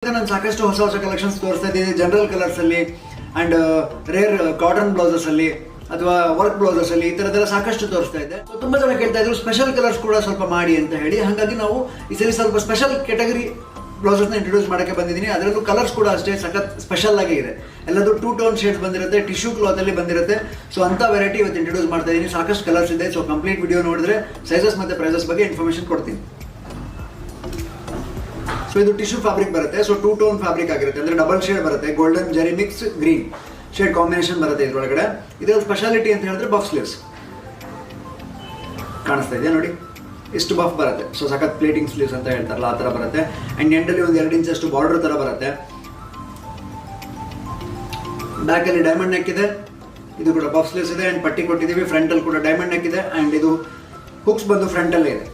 ತನಕ ನಾನು ಸಾಕಷ್ಟು ಹೊಸ ಹೊಸ ಕಲೆಕ್ಷನ್ಸ್ ತೋರಿಸ್ತಾ ಇದ್ದೀನಿ ಜನರಲ್ ಕಲರ್ಸಲ್ಲಿ ಆ್ಯಂಡ್ ರೇರ್ ಕಾಟನ್ ಬ್ಲೌಸಸಲ್ಲಿ ಅಥವಾ ವರ್ಕ್ ಬ್ಲೌಸಸಲ್ಲಿ ಈ ಥರದ್ದೆಲ್ಲ ಸಾಕಷ್ಟು ತೋರಿಸ್ತಾ ಇದೆ. ಸೊ ತುಂಬ ಜನ ಕೇಳ್ತಾ ಇದ್ರು ಸ್ಪೆಷಲ್ ಕಲರ್ಸ್ ಕೂಡ ಸ್ವಲ್ಪ ಮಾಡಿ ಅಂತ ಹೇಳಿ. ಹಾಗಾಗಿ ನಾವು ಈ ಸರಿ ಸ್ವಲ್ಪ ಸ್ಪೆಷಲ್ ಕ್ಯಾಟಗರಿ ಬ್ಲೌಸಸ್ನ ಇಂಟ್ರೊಡ್ಯೂಸ್ ಮಾಡೋಕ್ಕೆ ಬಂದಿದ್ದೀನಿ. ಅದರಲ್ಲೂ ಕಲರ್ಸ್ ಕೂಡ ಅಷ್ಟೇ ಸಖತ್ ಸ್ಪೆಷಲ್ ಆಗಿ ಇದೆ. ಎಲ್ಲದು 2 ಟೋನ್ ಶೇಡ್ಸ್ ಬಂದಿರುತ್ತೆ, ಟಿಶ್ಯೂ ಕ್ಲಾತಲ್ಲಿ ಬಂದಿರುತ್ತೆ. ಸೊ ಅಂಥ ವೆರೈಟಿ ಇವತ್ತು ಇಂಟ್ರೊಡ್ಯೂಸ್ ಮಾಡ್ತಾ ಇದ್ದೀನಿ. ಸಾಕಷ್ಟು ಕಲರ್ಸ್ ಇದೆ. ಸೊ ಕಂಪ್ಲೀಟ್ ವಿಡಿಯೋ ನೋಡಿದ್ರೆ ಸೈಜಸ್ ಮತ್ತು ಪ್ರೈಸಸ್ ಬಗ್ಗೆ ಇನ್ಫಾರ್ಮೇಷನ್ ಕೊಡ್ತೀನಿ. ಸೊ ಇದು ಟಿಶ್ಯೂ ಫ್ಯಾಬ್ರಿಕ್ ಬರುತ್ತೆ. ಸೊ 2 ಟೋನ್ ಫ್ಯಾಬ್ರಿಕ್ ಆಗಿರುತ್ತೆ, ಅಂದರೆ ಡಬಲ್ ಶೇಡ್ ಬರುತ್ತೆ. Golden Jerry mix green shade combination ಬರುತ್ತೆ ಇದರೊಳಗಡೆ. ಇದರ ಸ್ಪೆಷಾಲಿಟಿ ಅಂತ ಹೇಳಿದ್ರೆ ಬಫ್ ಸ್ಲೀವ್ಸ್ ಕಾಣಿಸ್ತಾ ಇದೆ ನೋಡಿ, ಇಷ್ಟು ಬಫ್ ಬರುತ್ತೆ. ಸೊ ಸಖತ್ ಪ್ಲೇಟಿಂಗ್ ಸ್ಲೀವ್ಸ್ ಅಂತ ಹೇಳ್ತಾರಲ್ಲ ಆ ಥರ ಬರುತ್ತೆ. ಆ್ಯಂಡ್ ಎಂಡಲ್ಲಿ ಒಂದು 2 ಇಂಚಷ್ಟು ಬಾರ್ಡರ್ ಥರ ಬರುತ್ತೆ. ಬ್ಯಾಕಲ್ಲಿ ಡೈಮಂಡ್ ನೆಕ್ ಇದೆ, ಇದು ಕೂಡ ಬಫ್ ಸ್ಲೀವ್ಸ್ ಇದೆ. ಆ್ಯಂಡ್ ಪಟ್ಟಿ ಕೊಟ್ಟಿದ್ದೀವಿ. ಫ್ರಂಟಲ್ಲಿ ಕೂಡ ಡೈಮಂಡ್ ನೆಕ್ ಇದೆ. ಆ್ಯಂಡ್ ಇದು ಹುಕ್ಸ್ ಬಂದು ಫ್ರಂಟಲ್ಲೇ ಇದೆ.